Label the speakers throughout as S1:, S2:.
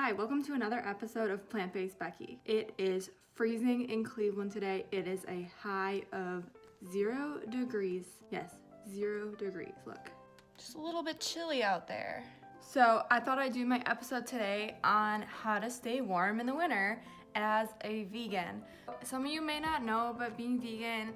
S1: Hi, welcome to another episode of Plant-Based Becky. It is freezing in Cleveland today. It is a high of 0 degrees. Yes, 0 degrees, look.
S2: Just a little bit chilly out there.
S1: So I thought I'd do my episode today on how to stay warm in the winter as a vegan. Some of you may not know, but being vegan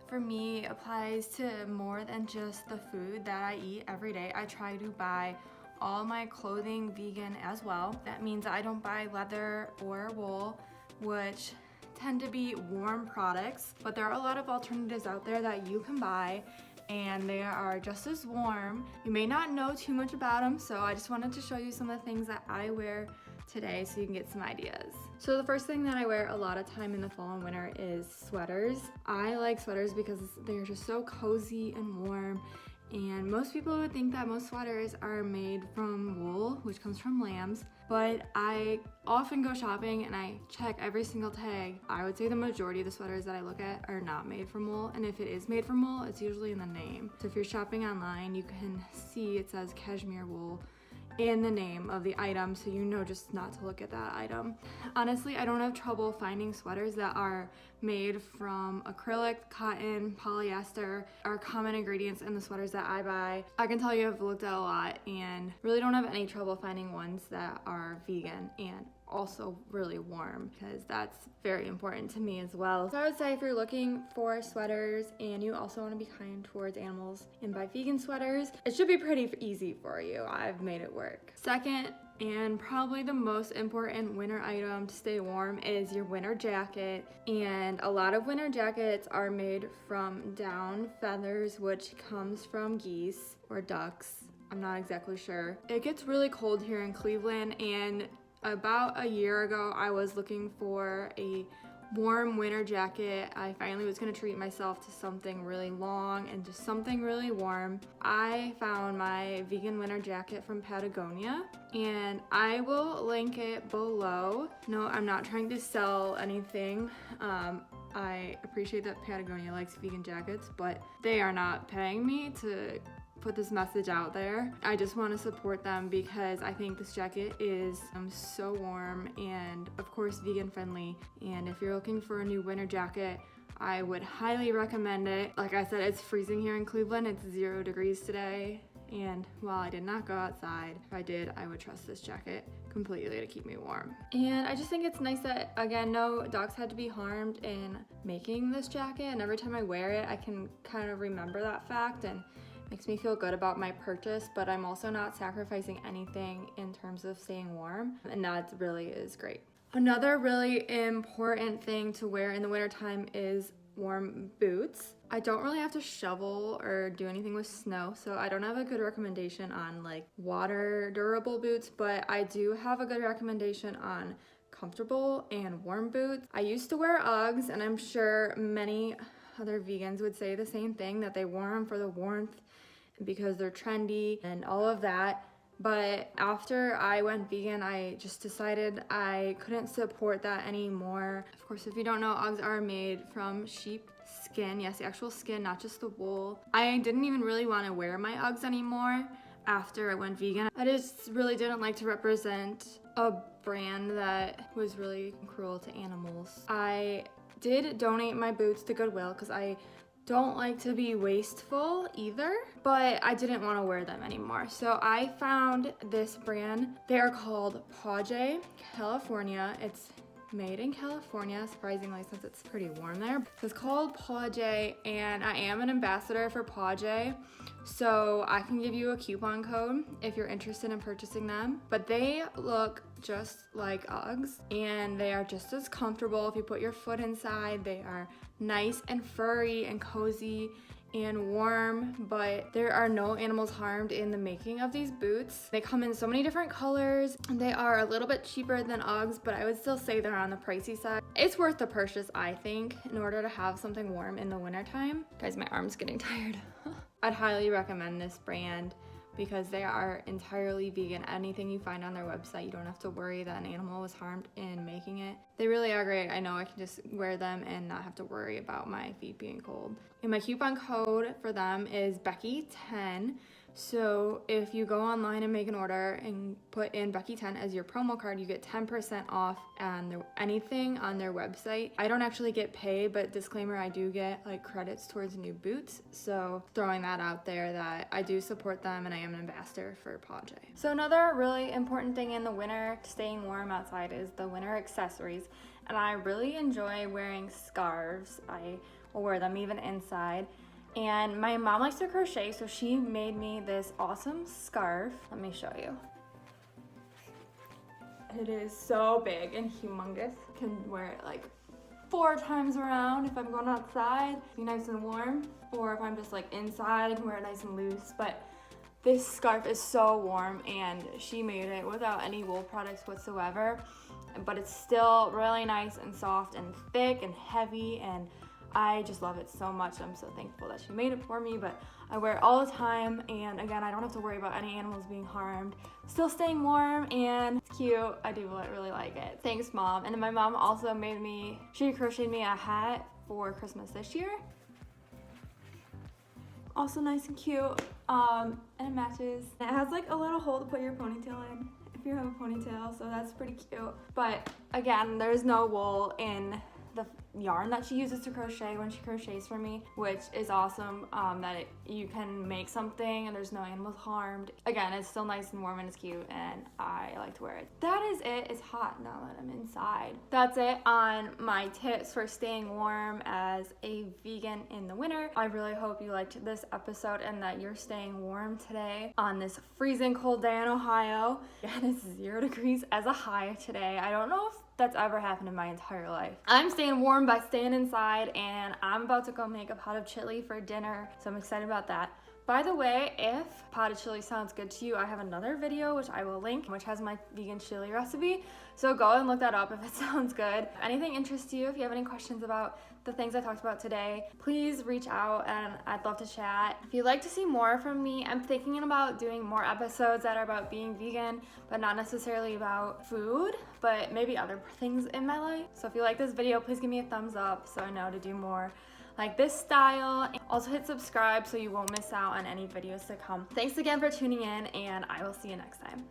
S1: for me applies to more than just the food that I eat every day. I try to buy all my clothing vegan as well. That means I don't buy leather or wool, which tend to be warm products, but there are a lot of alternatives out there that you can buy and they are just as warm. You may not know too much about them, so I just wanted to show you some of the things that I wear today so you can get some ideas. So the first thing that I wear a lot of time in the fall and winter is sweaters. I like sweaters because they're just so cozy and warm. And most people would think that most sweaters are made from wool, which comes from lambs, but I often go shopping and I check every single tag. I would say the majority of the sweaters that I look at are not made from wool, and if it is made from wool, it's usually in the name. So if you're shopping online, you can see it says cashmere wool in the name of the item, so you know just not to look at that item. Honestly, I don't have trouble finding sweaters that are made from acrylic, cotton, polyester are common ingredients in the sweaters that I buy. I can tell you I've looked at a lot and really don't have any trouble finding ones that are vegan and also really warm, because that's very important to me as well. So I would say if you're looking for sweaters and you also want to be kind towards animals and buy vegan sweaters, it should be pretty easy for you. I've made it work. Second, and probably the most important winter item to stay warm is your winter jacket. And a lot of winter jackets are made from down feathers, which comes from geese or ducks. I'm not exactly sure. It gets really cold here in Cleveland, and about a year ago, I was looking for a warm winter jacket. I finally was gonna treat myself to something really long and just something really warm. I found my vegan winter jacket from Patagonia, and I will link it below. No, I'm not trying to sell anything. I appreciate that Patagonia likes vegan jackets, but they are not paying me to put this message out there. I just want to support them because I think this jacket is so warm and of course vegan friendly. And if you're looking for a new winter jacket, I would highly recommend it. Like I said, it's freezing here in Cleveland. It's 0 degrees today. And while I did not go outside, if I did, I would trust this jacket completely to keep me warm. And I just think it's nice that, again, no dogs had to be harmed in making this jacket. And every time I wear it, I can kind of remember that fact, and makes me feel good about my purchase, but I'm also not sacrificing anything in terms of staying warm, and that really is great. Another really important thing to wear in the wintertime is warm boots. I don't really have to shovel or do anything with snow, so I don't have a good recommendation on like water durable boots, but I do have a good recommendation on comfortable and warm boots. I used to wear Uggs, and I'm sure many other vegans would say the same thing, that they wear them for the warmth because they're trendy and all of that. But after I went vegan, I just decided I couldn't support that anymore. Of course, if you don't know, Uggs are made from sheep skin. Yes, the actual skin, not just the wool. I didn't even really want to wear my Uggs anymore after I went vegan. I just really didn't like to represent a brand that was really cruel to animals. I did donate my boots to Goodwill because I don't like to be wasteful either, but I didn't want to wear them anymore. So I found this brand. They are called Paw California. It's made in California, surprisingly, since it's pretty warm there. It's called Paw, and I am an ambassador for Paw, so I can give you a coupon code if you're interested in purchasing them. But they look just like Uggs, and they are just as comfortable if you put your foot inside. They are nice and furry and cozy and warm, but there are no animals harmed in the making of these boots. They come in so many different colors. They are a little bit cheaper than Uggs, but I would still say they're on the pricey side. It's worth the purchase, I think, in order to have something warm in the wintertime. Guys, my arm's getting tired. I'd highly recommend this brand because they are entirely vegan. Anything you find on their website, you don't have to worry that an animal was harmed in making it. They really are great. I know I can just wear them and not have to worry about my feet being cold. And my coupon code for them is Becky10. So if you go online and make an order and put in Becky10 as your promo card, you get 10% off on anything on their website. I don't actually get paid, but disclaimer, I do get like credits towards new boots. So throwing that out there that I do support them and I am an ambassador for Paw J. So another really important thing in the winter, staying warm outside, is the winter accessories. And I really enjoy wearing scarves. I will wear them even inside. And my mom likes to crochet, so she made me this awesome scarf. Let me show you. It is so big and humongous. I can wear it like 4 times around if I'm going outside, be nice and warm. Or if I'm just like inside, I can wear it nice and loose. But this scarf is so warm, and she made it without any wool products whatsoever. But it's still really nice and soft and thick and heavy, and I just love it so much. I'm so thankful that she made it for me, but I wear it all the time, and again, I don't have to worry about any animals being harmed. Still staying warm, and it's cute. I do really like it. Thanks, Mom. And then my mom also she crocheted me a hat for Christmas this year. Also nice and cute, and it matches. It has like a little hole to put your ponytail in if you have a ponytail, so that's pretty cute. But again, there's no wool in the yarn that she uses to crochet when she crochets for me, which is awesome, that you can make something and there's no animals harmed. Again, it's still nice and warm and it's cute, and I like to wear it. That is it. It's hot now that I'm inside. That's it on my tips for staying warm as a vegan in the winter. I really hope you liked this episode and that you're staying warm today on this freezing cold day in Ohio. And it's 0 degrees as a high today. I don't know if that's ever happened in my entire life. I'm staying warm by staying inside, and I'm about to go make a pot of chili for dinner, so I'm excited about that. By the way, if pot of chili sounds good to you, I have another video which I will link, which has my vegan chili recipe, so go and look that up if it sounds good. If anything interests you, if you have any questions about the things I talked about today, please reach out and I'd love to chat. If you'd like to see more from me, I'm thinking about doing more episodes that are about being vegan, but not necessarily about food, but maybe other things in my life. So if you like this video, please give me a thumbs up so I know to do more like this style. Also hit subscribe so you won't miss out on any videos to come. Thanks again for tuning in, and I will see you next time.